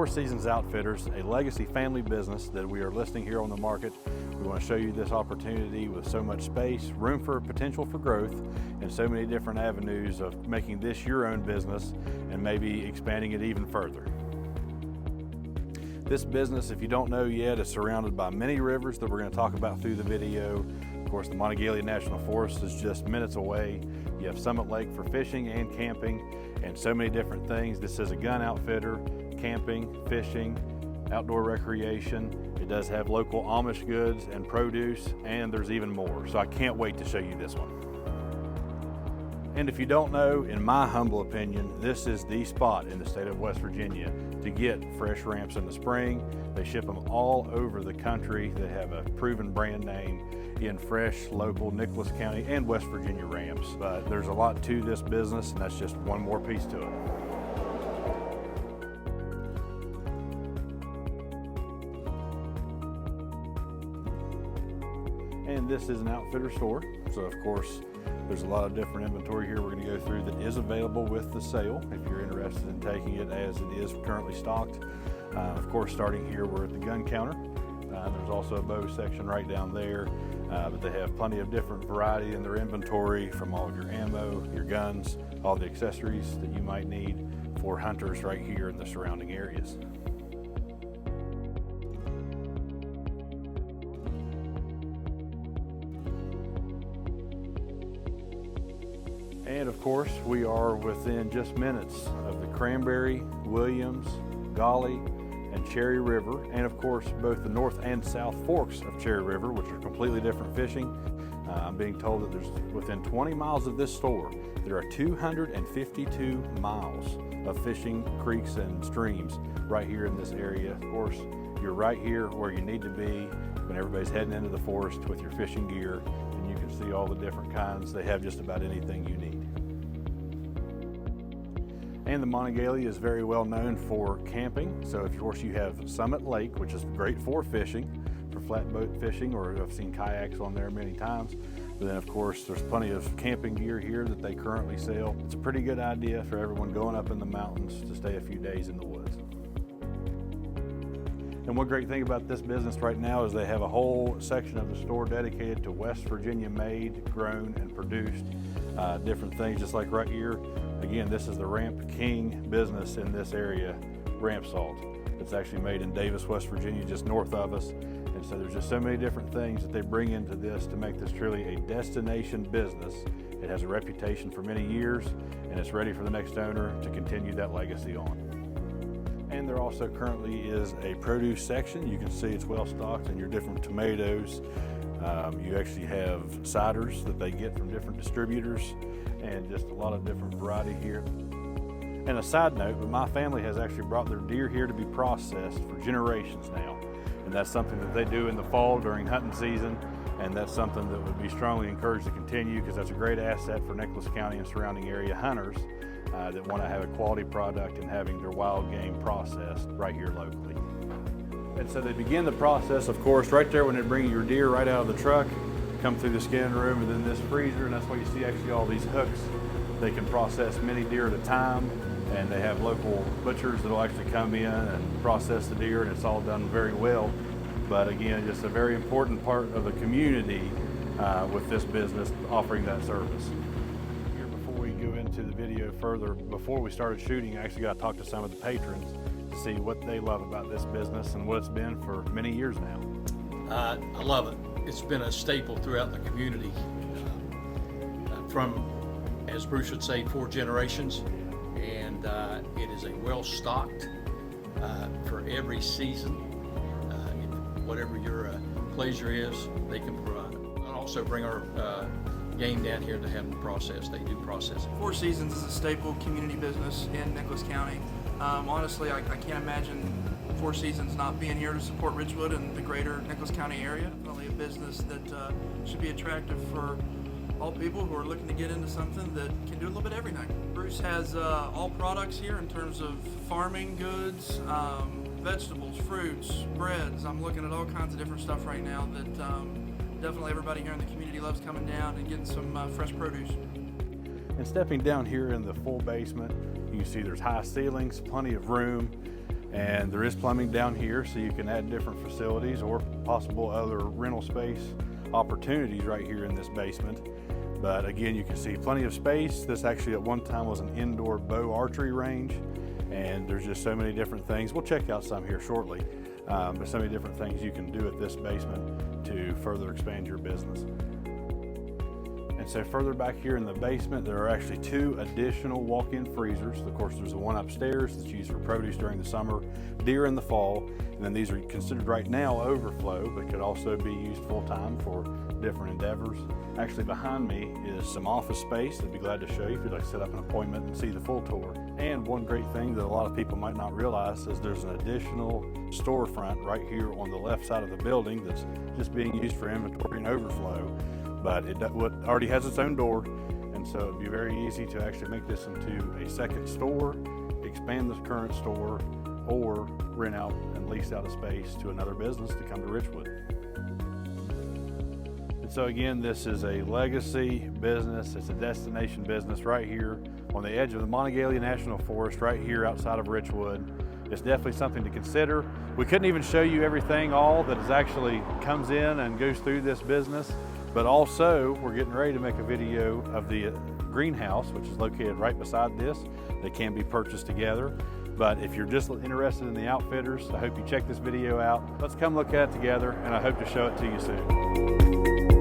Four Seasons Outfitters, a legacy family business that we are listing here on the market. We want to show you this opportunity with so much space, room for potential for growth, and so many different avenues of making this your own business and maybe expanding it even further. This business, if you don't know yet, is surrounded by many rivers that we're going to talk about through the video. Of course, the Monongahela National Forest is just minutes away. You have Summit Lake for fishing and camping, and so many different things. This is a gun outfitter, camping, fishing, outdoor recreation. It does have local Amish goods and produce, and there's even more. So I can't wait to show you this one. And if you don't know, in my humble opinion, this is the spot in the state of West Virginia to get fresh ramps in the spring. They ship them all over the country. They have a proven brand name in fresh, local Nicholas County and West Virginia ramps. But there's a lot to this business, and that's just one more piece to it. And this is an outfitter store, so of course there's a lot of different inventory here we're going to go through that is available with the sale if you're interested in taking it as it is currently stocked. Of course, starting here, we're at the gun counter. There's also a bow section right down there, but they have plenty of different variety in their inventory, from all of your ammo, your guns, all the accessories that you might need for hunters right here in the surrounding areas. And of course, we are within just minutes of the Cranberry, Williams, Golly, and Cherry River, and of course, both the North and South Forks of Cherry River, which are completely different fishing. I'm being told that there's within 20 miles of this store, there are 252 miles of fishing creeks and streams right here in this area. Of course, you're right here where you need to be when everybody's heading into the forest with your fishing gear, and you can see all the different kinds. They have just about anything you need. And the Monongahela is very well known for camping. So of course you have Summit Lake, which is great for fishing, for flatboat fishing, or I've seen kayaks on there many times. But then of course there's plenty of camping gear here that they currently sell. It's a pretty good idea for everyone going up in the mountains to stay a few days in the woods. And one great thing about this business right now is they have a whole section of the store dedicated to West Virginia made, grown, and produced different things, just like right here. Again, this is the Ramp King business in this area, Ramp Salt. It's actually made in Davis, West Virginia, just north of us. And so there's just so many different things that they bring into this to make this truly a destination business. It has a reputation for many years, and it's ready for the next owner to continue that legacy on. And there also currently is a produce section. You can see it's well stocked in your different tomatoes. You actually have ciders that they get from different distributors, and just a lot of different variety here. And a side note, but my family has actually brought their deer here to be processed for generations now. And that's something that they do in the fall during hunting season. And that's something that would be strongly encouraged to continue, because that's a great asset for Nicholas County and surrounding area hunters that want to have a quality product and having their wild game processed right here locally. And so they begin the process, of course, right there when they bring your deer right out of the truck, come through the scanning room and then this freezer, and that's why you see actually all these hooks. They can process many deer at a time, and they have local butchers that'll actually come in and process the deer, and it's all done very well. But again, just a very important part of the community with this business offering that service. Here, before we go into the video further, before we started shooting, I actually got to talk to some of the patrons to see what they love about this business and what it's been for many years now. I love it. It's been a staple throughout the community from, as Bruce would say, 4 generations, and it is a well-stocked for every season. Whatever your pleasure is, they can provide it. And also bring our game down here to have them processed. They do process it. Four Seasons is a staple community business in Nicholas County. Honestly, I can't imagine Four Seasons not being here to support Richwood and the greater Nicholas County area. Definitely a business that should be attractive for all people who are looking to get into something that can do a little bit of everything. Bruce has all products here in terms of farming goods, vegetables, fruits, breads. I'm looking at all kinds of different stuff right now that definitely everybody here in the community loves coming down and getting some fresh produce. And stepping down here in the full basement, you can see there's high ceilings, plenty of room. And there is plumbing down here, so you can add different facilities or possible other rental space opportunities right here in this basement. But again, you can see plenty of space. This actually at one time was an indoor bow archery range, and there's just so many different things. We'll check out some here shortly, but so many different things you can do at this basement to further expand your business. And so further back here in the basement, there are actually 2 additional walk-in freezers. Of course, there's the one upstairs that's used for produce during the summer, deer in the fall, and then these are considered right now overflow, but could also be used full-time for different endeavors. Actually behind me is some office space. I'd be glad to show you if you'd like to set up an appointment and see the full tour. And one great thing that a lot of people might not realize is there's an additional storefront right here on the left side of the building that's just being used for inventory and overflow. But it already has its own door, and so it'd be very easy to actually make this into a second store, expand the current store, or rent out and lease out a space to another business to come to Richwood. And so again, this is a legacy business. It's a destination business right here on the edge of the Monongahela National Forest, right here outside of Richwood. It's definitely something to consider. We couldn't even show you everything all that is actually comes in and goes through this business. But also, we're getting ready to make a video of the greenhouse, which is located right beside this. They can be purchased together. But if you're just interested in the outfitters, I hope you check this video out. Let's come look at it together, and I hope to show it to you soon.